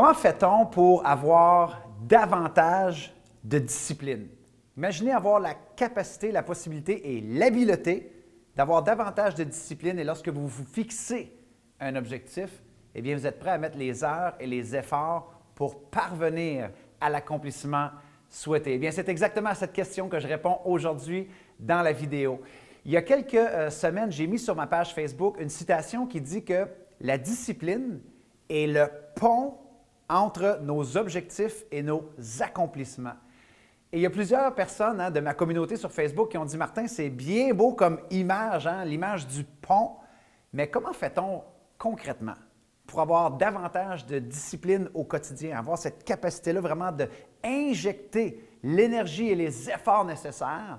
Comment fait-on pour avoir davantage de discipline? Imaginez avoir la capacité, la possibilité et l'habileté d'avoir davantage de discipline et lorsque vous vous fixez un objectif, eh bien, vous êtes prêt à mettre les heures et les efforts pour parvenir à l'accomplissement souhaité. Eh bien, c'est exactement à cette question que je réponds aujourd'hui dans la vidéo. Il y a quelques semaines, j'ai mis sur ma page Facebook une citation qui dit que la discipline est le pont entre nos objectifs et nos accomplissements. Et il y a plusieurs personnes de ma communauté sur Facebook qui ont dit « Martin, c'est bien beau comme image, l'image du pont, mais comment fait-on concrètement pour avoir davantage de discipline au quotidien, avoir cette capacité-là vraiment d'injecter l'énergie et les efforts nécessaires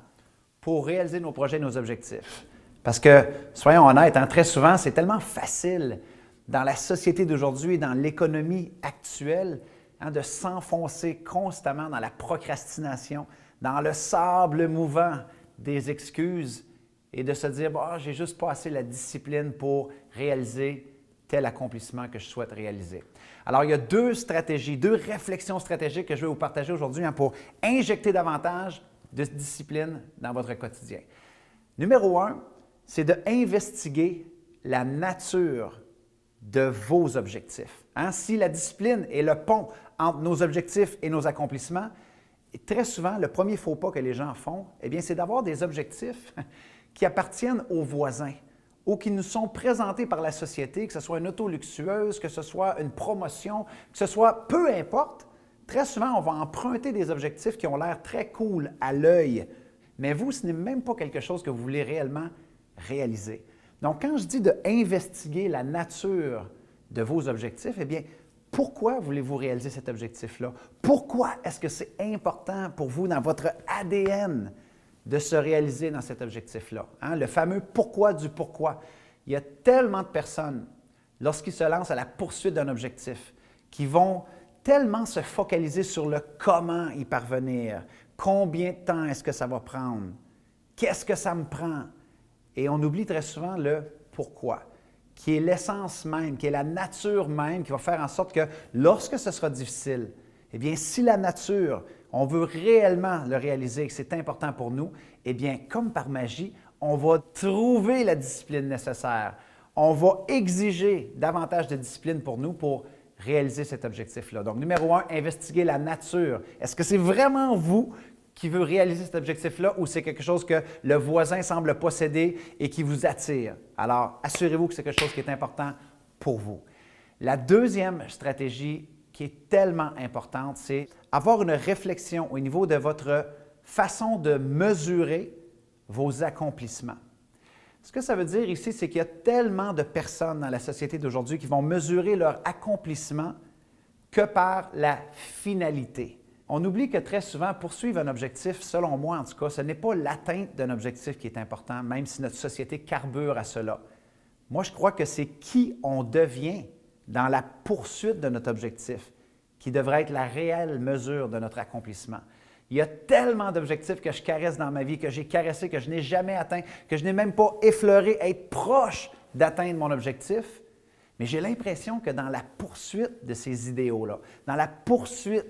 pour réaliser nos projets et nos objectifs? » Parce que, soyons honnêtes, très souvent, c'est tellement facile dans la société d'aujourd'hui, dans l'économie actuelle, de s'enfoncer constamment dans la procrastination, dans le sable mouvant des excuses et de se dire « j'ai juste pas assez la discipline pour réaliser tel accomplissement que je souhaite réaliser. » Alors, il y a deux stratégies, deux réflexions stratégiques que je vais vous partager aujourd'hui pour injecter davantage de discipline dans votre quotidien. Numéro 1, c'est d'investiguer la nature de vos objectifs. Si la discipline est le pont entre nos objectifs et nos accomplissements, très souvent, le premier faux pas que les gens font, eh bien, c'est d'avoir des objectifs qui appartiennent aux voisins ou qui nous sont présentés par la société, que ce soit une auto luxueuse, que ce soit une promotion, que ce soit peu importe. Très souvent, on va emprunter des objectifs qui ont l'air très cool à l'œil, mais vous, ce n'est même pas quelque chose que vous voulez réellement réaliser. Donc, quand je dis d'investiguer la nature de vos objectifs, eh bien, pourquoi voulez-vous réaliser cet objectif-là? Pourquoi est-ce que c'est important pour vous dans votre ADN de se réaliser dans cet objectif-là? Le fameux pourquoi du pourquoi. Il y a tellement de personnes, lorsqu'ils se lancent à la poursuite d'un objectif, qui vont tellement se focaliser sur le comment y parvenir, combien de temps est-ce que ça va prendre, qu'est-ce que ça me prend? Et on oublie très souvent le pourquoi, qui est l'essence même, qui est la nature même, qui va faire en sorte que lorsque ce sera difficile, eh bien, si la nature, on veut réellement le réaliser, que c'est important pour nous, eh bien, comme par magie, on va trouver la discipline nécessaire. On va exiger davantage de discipline pour nous pour réaliser cet objectif-là. Donc, numéro 1, investiguer la nature. Est-ce que c'est vraiment vous qui veut réaliser cet objectif-là ou c'est quelque chose que le voisin semble posséder et qui vous attire? Alors, assurez-vous que c'est quelque chose qui est important pour vous. La deuxième stratégie qui est tellement importante, c'est avoir une réflexion au niveau de votre façon de mesurer vos accomplissements. Ce que ça veut dire ici, c'est qu'il y a tellement de personnes dans la société d'aujourd'hui qui vont mesurer leur accomplissement que par la finalité. On oublie que très souvent, poursuivre un objectif, selon moi en tout cas, ce n'est pas l'atteinte d'un objectif qui est important, même si notre société carbure à cela. Moi, je crois que c'est qui on devient dans la poursuite de notre objectif qui devrait être la réelle mesure de notre accomplissement. Il y a tellement d'objectifs que je caresse dans ma vie, que j'ai caressé, que je n'ai jamais atteint, que je n'ai même pas effleuré, être proche d'atteindre mon objectif. Mais j'ai l'impression que dans la poursuite de ces idéaux-là, dans la poursuite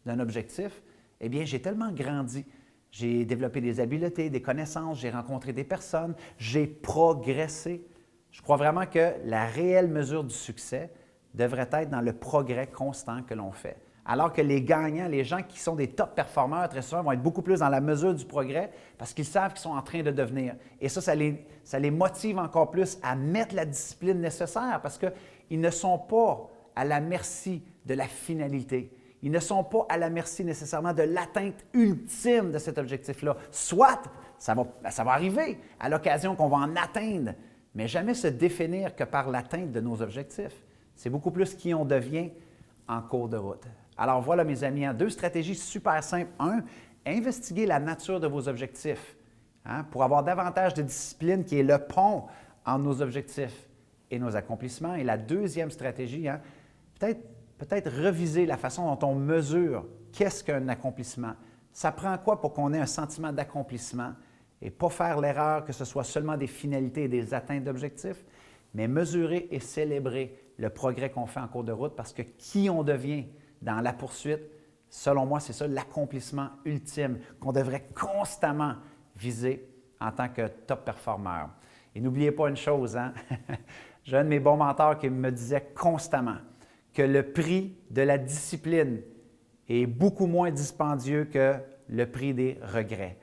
d'un objectif, eh bien, j'ai tellement grandi. J'ai développé des habiletés, des connaissances, j'ai rencontré des personnes, j'ai progressé. Je crois vraiment que la réelle mesure du succès devrait être dans le progrès constant que l'on fait. Alors que les gagnants, les gens qui sont des top performeurs, très souvent, vont être beaucoup plus dans la mesure du progrès parce qu'ils savent qu'ils sont en train de devenir. Et ça les motive encore plus à mettre la discipline nécessaire parce qu'ils ne sont pas à la merci de la finalité. Ils ne sont pas à la merci nécessairement de l'atteinte ultime de cet objectif-là. Soit, ça va arriver à l'occasion qu'on va en atteindre, mais jamais se définir que par l'atteinte de nos objectifs. C'est beaucoup plus qui on devient en cours de route. Alors voilà, mes amis, deux stratégies super simples. Un, investiguer la nature de vos objectifs pour avoir davantage de discipline qui est le pont entre nos objectifs et nos accomplissements. Et la deuxième stratégie, peut-être reviser la façon dont on mesure qu'est-ce qu'un accomplissement. Ça prend quoi pour qu'on ait un sentiment d'accomplissement et pas faire l'erreur que ce soit seulement des finalités et des atteintes d'objectifs, mais mesurer et célébrer le progrès qu'on fait en cours de route parce que qui on devient dans la poursuite, selon moi, c'est ça l'accomplissement ultime qu'on devrait constamment viser en tant que top performeur. Et n'oubliez pas une chose, hein? J'ai un de mes bons mentors qui me disait constamment que le prix de la discipline est beaucoup moins dispendieux que le prix des regrets.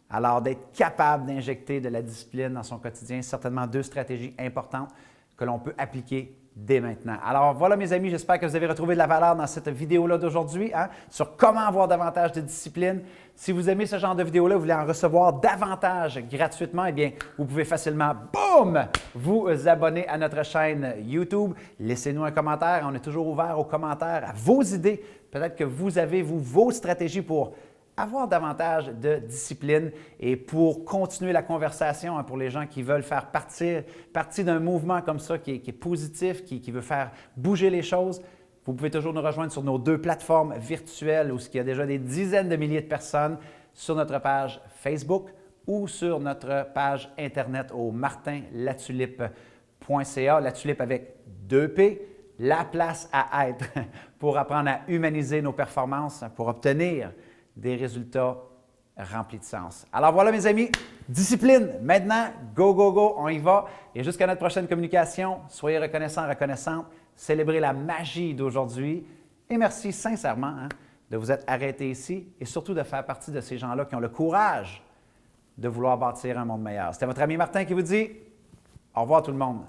Alors, d'être capable d'injecter de la discipline dans son quotidien, c'est certainement deux stratégies importantes que l'on peut appliquer dès maintenant. Alors voilà mes amis, j'espère que vous avez retrouvé de la valeur dans cette vidéo-là d'aujourd'hui sur comment avoir davantage de discipline. Si vous aimez ce genre de vidéo-là, vous voulez en recevoir davantage gratuitement, eh bien, vous pouvez facilement, boum, vous abonner à notre chaîne YouTube. Laissez-nous un commentaire, on est toujours ouvert aux commentaires, à vos idées. Peut-être que vous avez, vos stratégies pour avoir davantage de discipline et pour continuer la conversation pour les gens qui veulent faire partie d'un mouvement comme ça qui est positif, qui veut faire bouger les choses. Vous pouvez toujours nous rejoindre sur nos deux plateformes virtuelles où il y a déjà des dizaines de milliers de personnes sur notre page Facebook ou sur notre page Internet au martinlatulippe.ca, la tulipe avec 2 P, la place à être pour apprendre à humaniser nos performances, pour obtenir des résultats remplis de sens. Alors voilà mes amis, discipline, maintenant, go, go, go, on y va. Et jusqu'à notre prochaine communication, soyez reconnaissants, reconnaissantes, célébrez la magie d'aujourd'hui et merci sincèrement de vous être arrêtés ici et surtout de faire partie de ces gens-là qui ont le courage de vouloir bâtir un monde meilleur. C'était votre ami Martin qui vous dit au revoir tout le monde.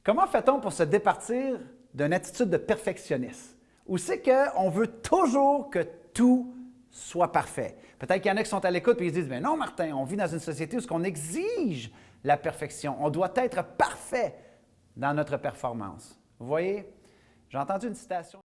Comment fait-on pour se départir d'une attitude de perfectionniste? Où c'est qu'on veut toujours que tout soit parfait. Peut-être qu'il y en a qui sont à l'écoute et ils se disent « Mais non, Martin, on vit dans une société où on exige la perfection. On doit être parfait dans notre performance. » Vous voyez, j'ai entendu une citation.